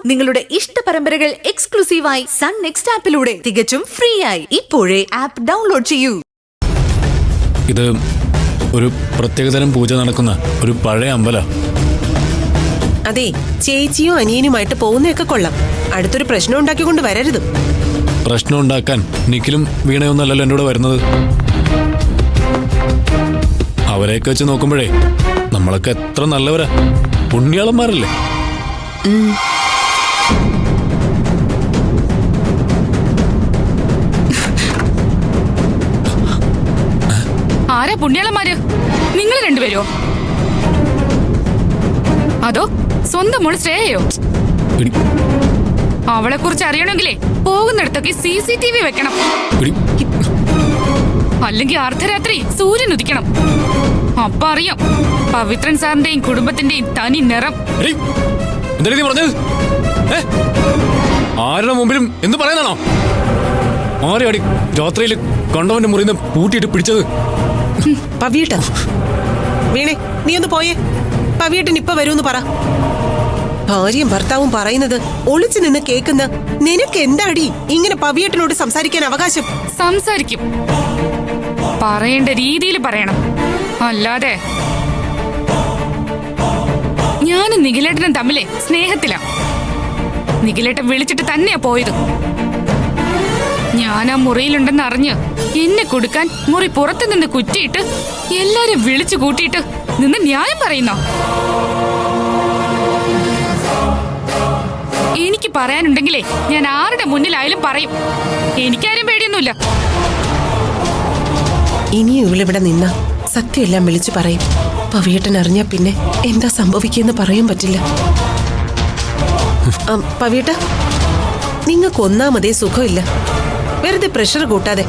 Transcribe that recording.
നിങ്ങളുടെ ഇഷ്ട പരമ്പരകൾ എക്സ്ക്ലൂസീവായി സൺ നെക്സ്റ്റ് ആപ്പിലൂടെ തികച്ചും ഫ്രീ ആയി ഇപ്പോഴേ ആപ്പ് ഡൗൺലോഡ് ചെയ്യൂ. ഇത് ഒരു പ്രത്യേകതരം പൂജ നടക്കുന്ന ഒരു പഴയ അമ്പല. അതെ, ചേച്ചിയോ അനിയനുമായിട്ട് പോകുന്നതൊക്കെ കൊള്ളാം. അടുത്തൊരു പ്രശ്നം ഉണ്ടാക്കിക്കൊണ്ട് വരരുത്. പ്രശ്നം ഉണ്ടാക്കാൻ നിഖിലും വീണയൊന്നല്ലല്ലോ എന്നോട് വരുന്നത്. അവരെയൊക്കെ വെച്ച് നോക്കുമ്പോഴേ നമ്മളൊക്കെ എത്ര നല്ലവരാ, പുണ്യാളന്മാരല്ലേ. ആരാ പുണ്യാളന്മാര്? നിങ്ങൾ രണ്ടുപേരോ? അതോ സ്വന്തം മോള് ശ്രേയയോ? അവളെ കുറിച്ച് അറിയണമെങ്കിലേ പോകുന്നിടത്തൊക്കെ CCTV വെക്കണം. അല്ലെങ്കിൽ അർദ്ധരാത്രി സൂര്യൻ ഉദിക്കണം. അപ്പൊ അറിയാം പവിത്രൻ സാറിന്റെയും കുടുംബത്തിന്റെയും തനി നിറം. ആരുടെ മുമ്പിലും എന്ത് പറയാനാണോ? ആരെയാടി രാത്രിയിൽ കണ്ടവന്റെ മുറിന്ന് പൂട്ടിയിട്ട് പിടിച്ചത്? പവിയേട്ട, വീണേ നീ ഒന്ന് പോയേ. പവിയേട്ടൻ ഇപ്പൊ വരൂന്ന് പറ. ഭാര്യയും ഭർത്താവും പറയുന്നത് ഒളിച്ചു നിന്ന് കേൾക്കുന്ന നിനക്ക് എന്താടി ഇങ്ങനെ പവിയേട്ടനോട് സംസാരിക്കാൻ അവകാശം? സംസാരിക്കും, പറയേണ്ട രീതിയിൽ പറയണം. അല്ലാതെ ഞാനും നിഖിലേട്ടനും തമ്മിലെ സ്നേഹത്തിലാ. നിഖിലേട്ടൻ വിളിച്ചിട്ട് തന്നെയാ പോയത്. ഞാൻ ആ മുറിയിലുണ്ടെന്ന് അറിഞ്ഞ് എന്നെ കൊടുക്കാൻ മുറി പുറത്തു നിന്ന് കുറ്റിയിട്ട് എല്ലാരും വിളിച്ചു കൂട്ടിയിട്ട് നിന്ന് ന്യായം പറയുന്നോ? എനിക്ക് പറയാനുണ്ടെങ്കിലേ ഞാൻ ആരുടെ മുന്നിലായാലും പറയും. എനിക്കാരും പേടിയൊന്നുമില്ല. ഇനിയും ഇവളിവിടെ നിന്ന സത്യമെല്ലാം വിളിച്ചു പറയും. പവിയേട്ടൻ അറിഞ്ഞാ പിന്നെ എന്താ സംഭവിക്കുമെന്ന് പറയാൻ പറ്റില്ല. പവിയേട്ട, നിങ്ങൾക്ക് ഒന്നാമതേ സുഖമില്ല. വെറുതെ പ്രഷർ കൂട്ടാതെ.